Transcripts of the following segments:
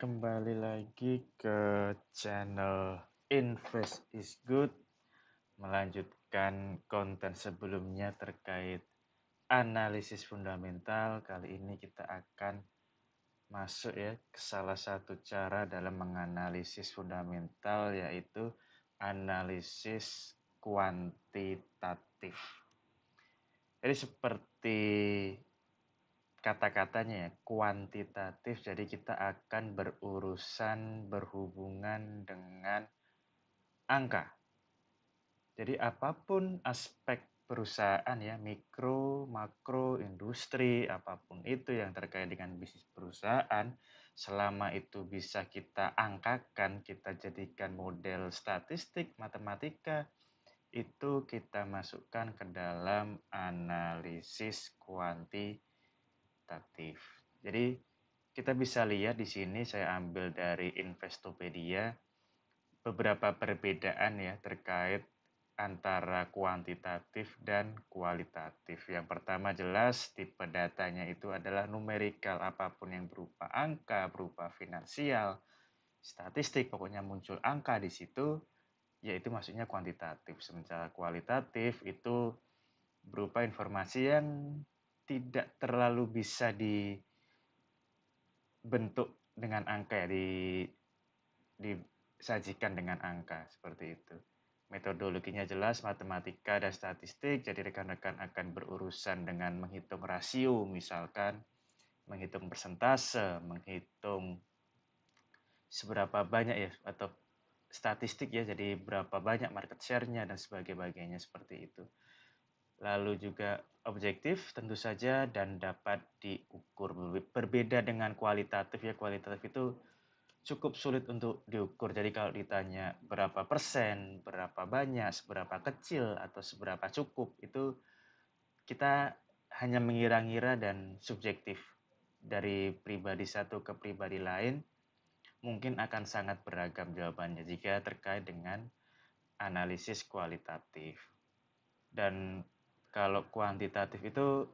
kembali lagi ke channel Invest is Good. Melanjutkan konten sebelumnya terkait analisis fundamental. Kali ini kita akan masuk ya ke salah satu cara dalam menganalisis fundamental, yaitu analisis kuantitatif. Jadi seperti kata-katanya ya, kuantitatif, jadi kita akan berhubungan dengan angka. Jadi apapun aspek perusahaan ya, mikro, makro, industri, apapun itu yang terkait dengan bisnis perusahaan, selama itu bisa kita angkakan, kita jadikan model statistik, matematika, itu kita masukkan ke dalam analisis kuantitatif. Jadi kita bisa lihat di sini, saya ambil dari Investopedia beberapa perbedaan ya terkait antara kuantitatif dan kualitatif. Yang pertama jelas tipe datanya itu adalah numerikal, apapun yang berupa angka, berupa finansial, statistik, pokoknya muncul angka di situ, yaitu maksudnya kuantitatif. Sementara kualitatif itu berupa informasi yang tidak terlalu bisa dibentuk dengan angka ya, disajikan dengan angka seperti itu. Metodologinya jelas, matematika dan statistik, jadi rekan-rekan akan berurusan dengan menghitung rasio, misalkan menghitung persentase, menghitung seberapa banyak ya, atau statistik ya, jadi berapa banyak market share-nya dan sebagainya seperti itu. Lalu juga objektif tentu saja dan dapat diukur. Berbeda dengan kualitatif ya, kualitatif itu cukup sulit untuk diukur. Jadi kalau ditanya berapa persen, berapa banyak, seberapa kecil, atau seberapa cukup, itu kita hanya mengira-ngira dan subjektif. Dari pribadi satu ke pribadi lain, mungkin akan sangat beragam jawabannya jika terkait dengan analisis kualitatif. Dan kalau kuantitatif itu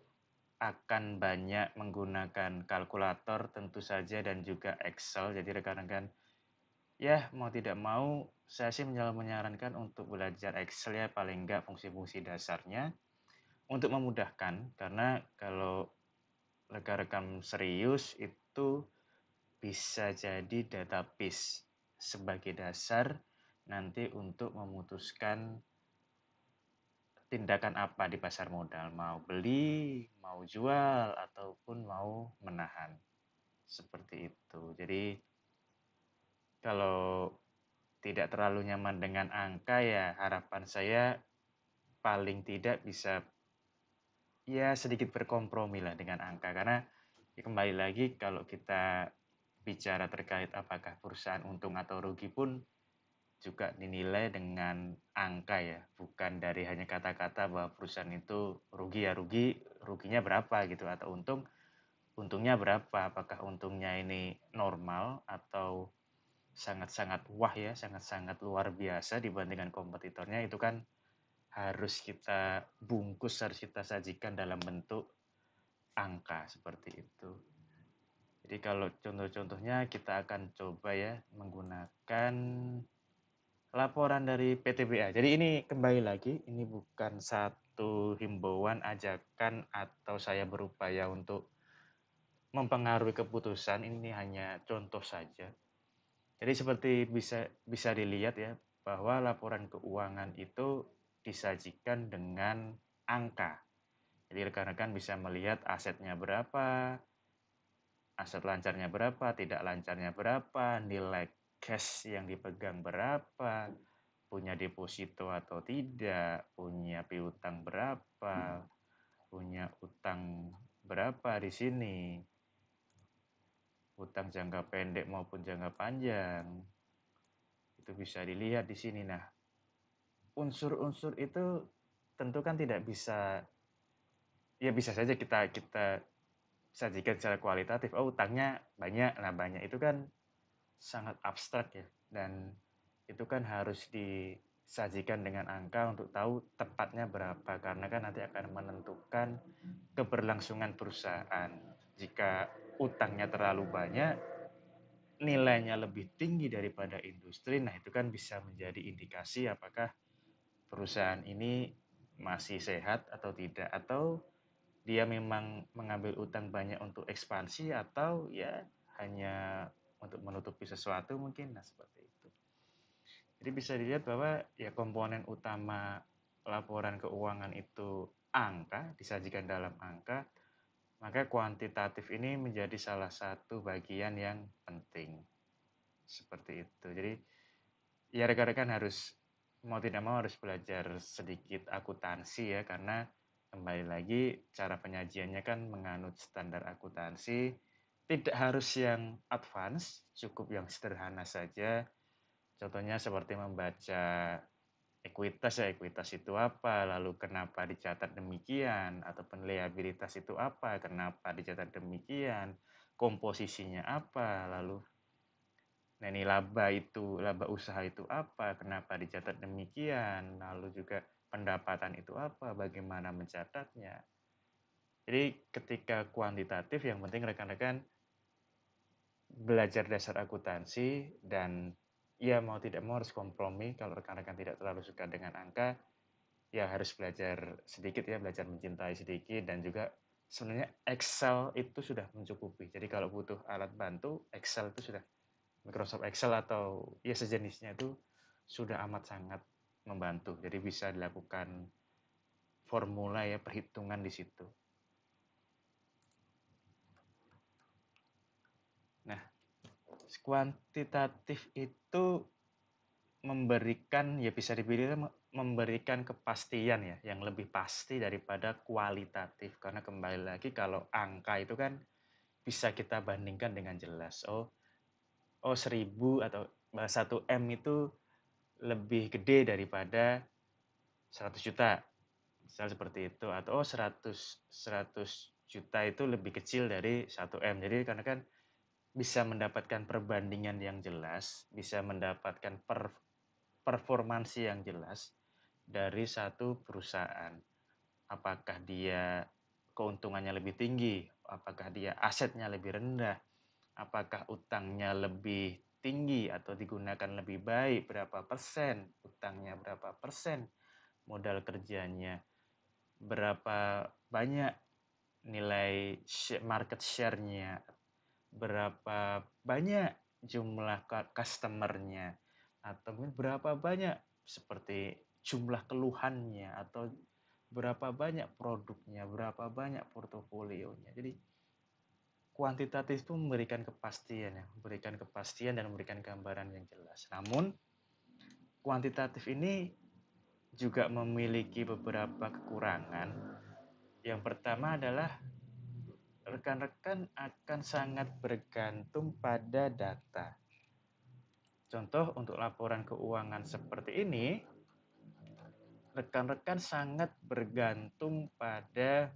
akan banyak menggunakan kalkulator tentu saja dan juga Excel. Jadi rekan-rekan ya mau tidak mau saya sih menyarankan untuk belajar Excel ya, paling enggak fungsi-fungsi dasarnya untuk memudahkan, karena kalau rekan-rekan serius itu bisa jadi database sebagai dasar nanti untuk memutuskan tindakan apa di pasar modal, mau beli, mau jual, ataupun mau menahan. Seperti itu. Jadi kalau tidak terlalu nyaman dengan angka ya, harapan saya paling tidak bisa ya sedikit berkompromi lah dengan angka, karena ya kembali lagi kalau kita bicara terkait apakah perusahaan untung atau rugi pun juga dinilai dengan angka ya, bukan dari hanya kata-kata bahwa perusahaan itu rugi ya rugi, ruginya berapa gitu, atau untungnya berapa, apakah untungnya ini normal atau sangat-sangat wah ya, sangat-sangat luar biasa dibandingkan kompetitornya, itu kan harus kita bungkus, harus kita sajikan dalam bentuk angka seperti itu. Jadi kalau contoh-contohnya kita akan coba ya menggunakan laporan dari PTBA. Jadi ini kembali lagi, ini bukan satu himbauan, ajakan, atau saya berupaya untuk mempengaruhi keputusan, ini hanya contoh saja. Jadi seperti bisa dilihat ya, bahwa laporan keuangan itu disajikan dengan angka. Jadi rekan-rekan bisa melihat asetnya berapa, aset lancarnya berapa, tidak lancarnya berapa, nilai cash yang dipegang berapa, punya deposito atau tidak, punya piutang berapa, punya utang berapa di sini, utang jangka pendek maupun jangka panjang. Itu bisa dilihat di sini. Nah, unsur-unsur itu tentu kan tidak bisa, ya bisa saja kita sajikan secara kualitatif. Oh, utangnya banyak. Nah, banyak itu kan sangat abstrak ya, dan itu kan harus disajikan dengan angka untuk tahu tepatnya berapa, karena kan nanti akan menentukan keberlangsungan perusahaan. Jika utangnya terlalu banyak, nilainya lebih tinggi daripada industri, nah itu kan bisa menjadi indikasi apakah perusahaan ini masih sehat atau tidak, atau dia memang mengambil utang banyak untuk ekspansi atau ya hanya untuk menutupi sesuatu mungkin. Nah, seperti itu. Jadi bisa dilihat bahwa ya komponen utama laporan keuangan itu angka, disajikan dalam angka, maka kuantitatif ini menjadi salah satu bagian yang penting. Seperti itu. Jadi ya rekan-rekan harus mau tidak mau harus belajar sedikit akuntansi ya, karena kembali lagi cara penyajiannya kan menganut standar akuntansi, tidak harus yang advance, cukup yang sederhana saja. Contohnya seperti membaca ekuitas ya, ekuitas itu apa, lalu kenapa dicatat demikian, ataupun liabilitas itu apa, kenapa dicatat demikian, komposisinya apa, lalu nah ini laba usaha itu apa, kenapa dicatat demikian, lalu juga pendapatan itu apa, bagaimana mencatatnya. Jadi ketika kuantitatif yang penting rekan-rekan belajar dasar akuntansi dan ya mau tidak mau harus kompromi. Kalau rekan-rekan tidak terlalu suka dengan angka, ya harus belajar sedikit ya, belajar mencintai sedikit. Dan juga sebenarnya Excel itu sudah mencukupi. Jadi kalau butuh alat bantu, Excel itu sudah, Microsoft Excel atau ya sejenisnya itu sudah amat sangat membantu. Jadi bisa dilakukan formula ya, perhitungan di situ. Nah, kuantitatif itu memberikan ya bisa dibilang memberikan kepastian ya, yang lebih pasti daripada kualitatif. Karena kembali lagi kalau angka itu kan bisa kita bandingkan dengan jelas. Oh 1000 atau 1 M itu lebih gede daripada 100 juta. Misal seperti itu. Atau 100 juta itu lebih kecil dari 1 M. Jadi karena kan bisa mendapatkan perbandingan yang jelas, bisa mendapatkan performansi yang jelas dari satu perusahaan. Apakah dia keuntungannya lebih tinggi, apakah dia asetnya lebih rendah, apakah utangnya lebih tinggi atau digunakan lebih baik, berapa persen utangnya, berapa persen modal kerjanya, berapa banyak nilai market share-nya, berapa banyak jumlah customer-nya, atau berapa banyak seperti jumlah keluhannya, atau berapa banyak produknya, berapa banyak portofolionya. Jadi kuantitatif itu memberikan kepastian ya, memberikan kepastian dan memberikan gambaran yang jelas. Namun kuantitatif ini juga memiliki beberapa kekurangan. Yang pertama adalah rekan-rekan akan sangat bergantung pada data. Contoh untuk laporan keuangan seperti ini, rekan-rekan sangat bergantung pada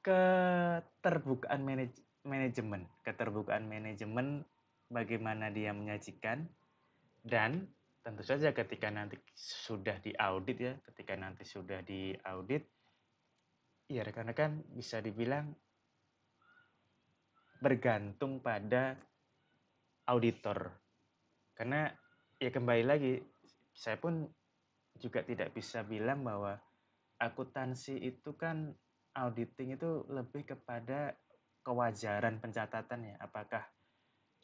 keterbukaan manajemen bagaimana dia menyajikan, dan tentu saja ketika nanti sudah diaudit ya, ya rekan-rekan bisa dibilang bergantung pada auditor. Karena ya kembali lagi, saya pun juga tidak bisa bilang bahwa akuntansi itu kan auditing itu lebih kepada kewajaran pencatatannya. Apakah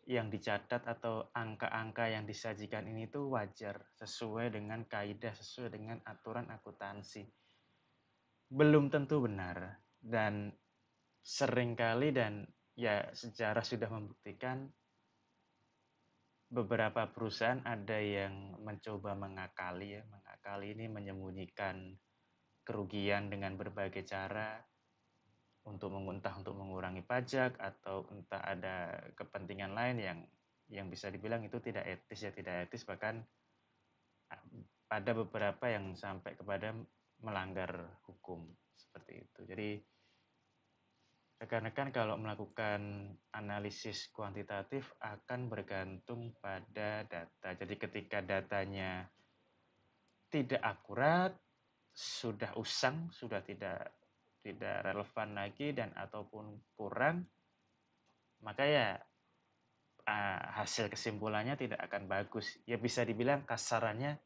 yang dicatat atau angka-angka yang disajikan ini tuh wajar, sesuai dengan kaidah, sesuai dengan aturan akuntansi. Belum tentu benar, dan seringkali dan ya sejarah sudah membuktikan beberapa perusahaan ada yang mencoba mengakali ini menyembunyikan kerugian dengan berbagai cara untuk mengurangi pajak, atau entah ada kepentingan lain yang bisa dibilang itu tidak etis, bahkan ada beberapa yang sampai kepada melanggar hukum seperti itu. Jadi rekan-rekan kalau melakukan analisis kuantitatif akan bergantung pada data. Jadi ketika datanya tidak akurat, sudah usang, sudah tidak relevan lagi dan ataupun kurang, maka ya hasil kesimpulannya tidak akan bagus. Ya bisa dibilang kasarannya,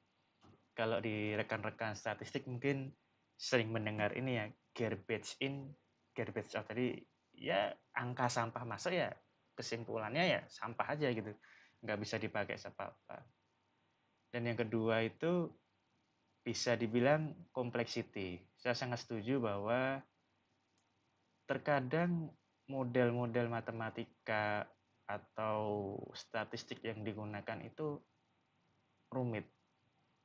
kalau di rekan-rekan statistik mungkin sering mendengar ini ya, garbage in, garbage out. Tadi ya angka sampah masuk ya kesimpulannya ya sampah aja gitu. Nggak bisa dipakai apa-apa. Dan yang kedua itu bisa dibilang complexity. Saya sangat setuju bahwa terkadang model-model matematika atau statistik yang digunakan itu rumit.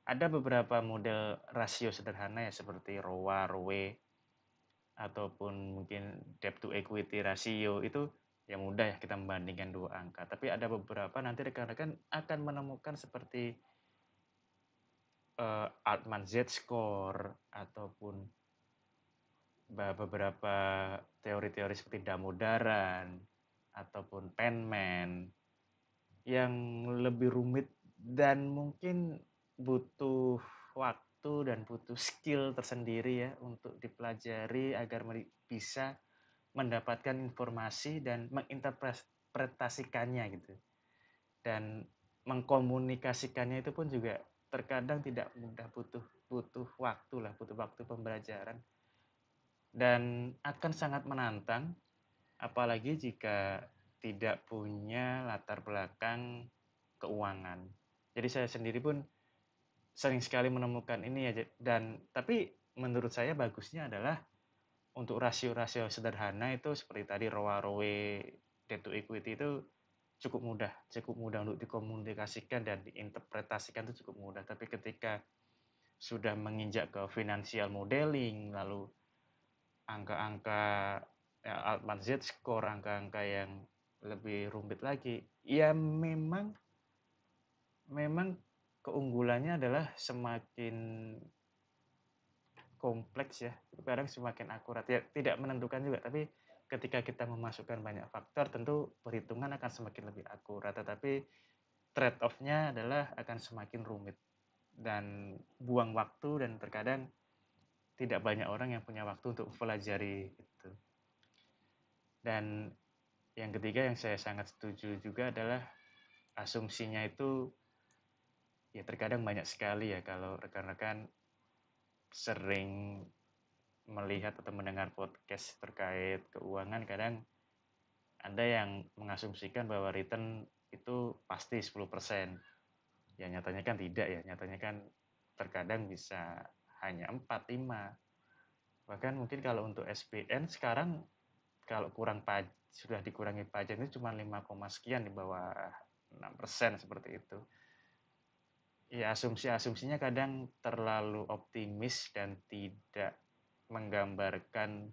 Ada beberapa model rasio sederhana ya seperti ROA, ROE, ataupun mungkin debt to equity ratio itu ya mudah ya kita membandingkan dua angka. Tapi ada beberapa nanti rekan-rekan akan menemukan seperti Altman Z-score ataupun beberapa teori-teori seperti Damodaran ataupun Penman yang lebih rumit dan mungkin butuh waktu dan butuh skill tersendiri ya untuk dipelajari agar bisa mendapatkan informasi dan menginterpretasikannya gitu. Dan mengkomunikasikannya itu pun juga terkadang tidak mudah, butuh waktu lah, butuh waktu pembelajaran dan akan sangat menantang apalagi jika tidak punya latar belakang keuangan. Jadi saya sendiri pun sering sekali menemukan ini ya, dan tapi menurut saya bagusnya adalah untuk rasio-rasio sederhana itu seperti tadi ROA, ROE, debt to equity itu cukup mudah untuk dikomunikasikan dan diinterpretasikan itu cukup mudah. Tapi ketika sudah menginjak ke financial modeling, lalu angka-angka ya, Altman Z-score, angka-angka yang lebih rumit lagi, ya memang keunggulannya adalah semakin kompleks ya, kadang semakin akurat ya, tidak menentukan juga, tapi ketika kita memasukkan banyak faktor tentu perhitungan akan semakin lebih akurat, tetapi trade off-nya adalah akan semakin rumit dan buang waktu, dan terkadang tidak banyak orang yang punya waktu untuk mempelajari itu. Dan yang ketiga yang saya sangat setuju juga adalah asumsinya itu ya terkadang banyak sekali ya, kalau rekan-rekan sering melihat atau mendengar podcast terkait keuangan, kadang ada yang mengasumsikan bahwa return itu pasti 10%. Ya nyatanya kan tidak ya, nyatanya kan terkadang bisa hanya 4, 5. Bahkan mungkin kalau untuk SPN sekarang kalau sudah dikurangi pajak itu cuma 5, sekian, di bawah 6% seperti itu. Ya asumsinya kadang terlalu optimis dan tidak menggambarkan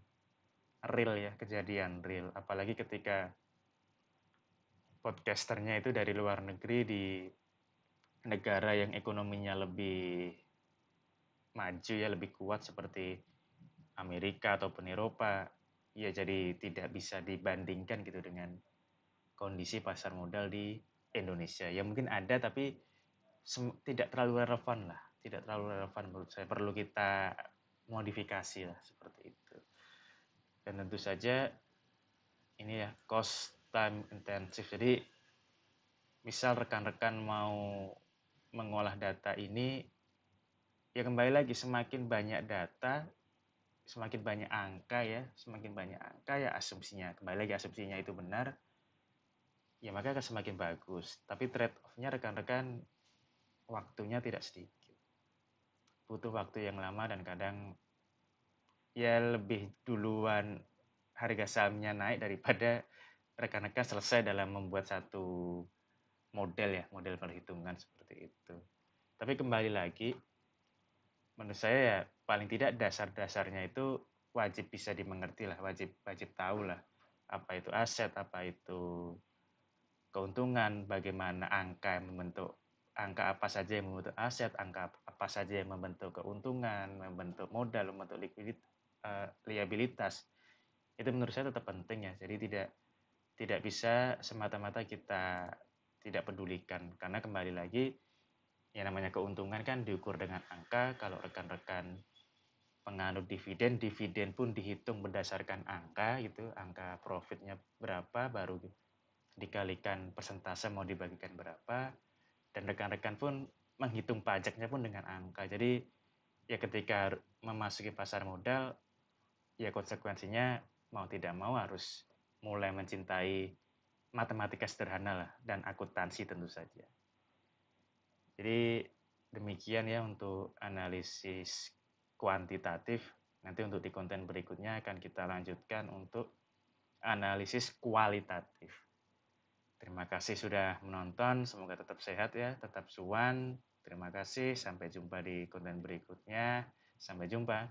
real ya, kejadian real. Apalagi ketika podcasternya itu dari luar negeri di negara yang ekonominya lebih maju ya, lebih kuat seperti Amerika ataupun Eropa. Ya jadi tidak bisa dibandingkan gitu dengan kondisi pasar modal di Indonesia. Ya mungkin ada tapi tidak terlalu relevan lah. Tidak terlalu relevan menurut saya. Perlu kita modifikasi lah seperti itu. Dan tentu saja ini ya cost time intensive. Jadi misal rekan-rekan mau mengolah data ini, ya kembali lagi semakin banyak data, semakin banyak angka ya asumsinya, kembali lagi asumsinya itu benar, ya maka akan semakin bagus. Tapi trade off-nya rekan-rekan waktunya tidak sedikit. Butuh waktu yang lama dan kadang ya lebih duluan harga sahamnya naik daripada rekan-rekan selesai dalam membuat satu model perhitungan seperti itu. Tapi kembali lagi, menurut saya ya paling tidak dasar-dasarnya itu wajib bisa dimengerti lah, wajib tahu lah apa itu aset, apa itu keuntungan, bagaimana angka yang membentuk, angka apa saja yang membentuk aset, angka apa saja yang membentuk keuntungan, membentuk modal, membentuk liabilitas. Itu menurut saya tetap penting ya. Jadi tidak bisa semata-mata kita tidak pedulikan, karena kembali lagi ya namanya keuntungan kan diukur dengan angka. Kalau rekan-rekan penganut dividen pun dihitung berdasarkan angka gitu, angka profitnya berapa baru dikalikan persentase mau dibagikan berapa, dan rekan-rekan pun menghitung pajaknya pun dengan angka. Jadi ya ketika memasuki pasar modal, ya konsekuensinya mau tidak mau harus mulai mencintai matematika sederhana lah dan akuntansi tentu saja. Jadi demikian ya untuk analisis kuantitatif. Nanti untuk di konten berikutnya akan kita lanjutkan untuk analisis kualitatif. Terima kasih sudah menonton, semoga tetap sehat ya, tetap cuan. Terima kasih, sampai jumpa di konten berikutnya. Sampai jumpa.